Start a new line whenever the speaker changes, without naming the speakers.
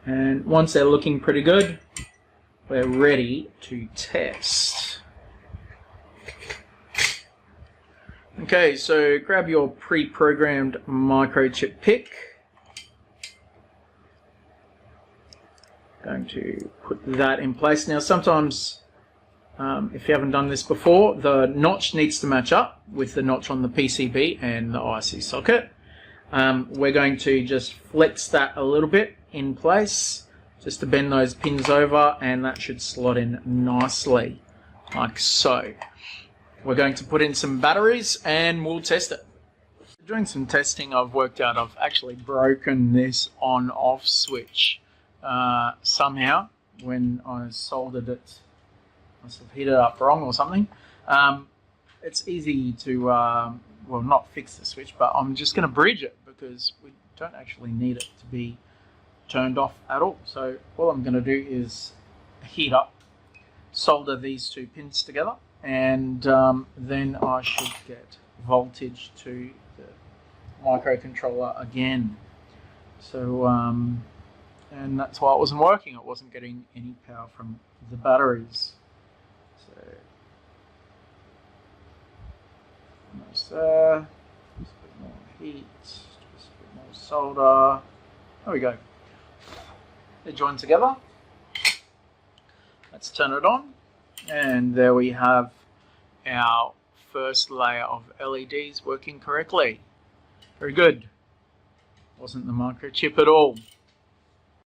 And once they're looking pretty good, we're ready to test. Okay, so grab your pre-programmed microchip pick. Going to put that in place. Now sometimes, if you haven't done this before, the notch needs to match up with the notch on the PCB and the IC socket. We're going to just flex that a little bit in place, just to bend those pins over, and that should slot in nicely, like so. We're going to put in some batteries and we'll test it. Doing some testing, I've worked out I've actually broken this on-off switch somehow when I soldered it. I must have heated it up wrong or something. It's easy to, well, not fix the switch, but I'm just going to bridge it because we don't actually need it to be turned off at all. So all I'm going to do is heat up, solder these two pins together, and then I should get voltage to the microcontroller again. So, and that's why it wasn't working. It wasn't getting any power from the batteries. So, almost there. Just a bit more heat, just a bit more solder. There we go. They're joined together. Let's turn it on. And there we have our first layer of LEDs working correctly. Very good. Wasn't the microchip at all.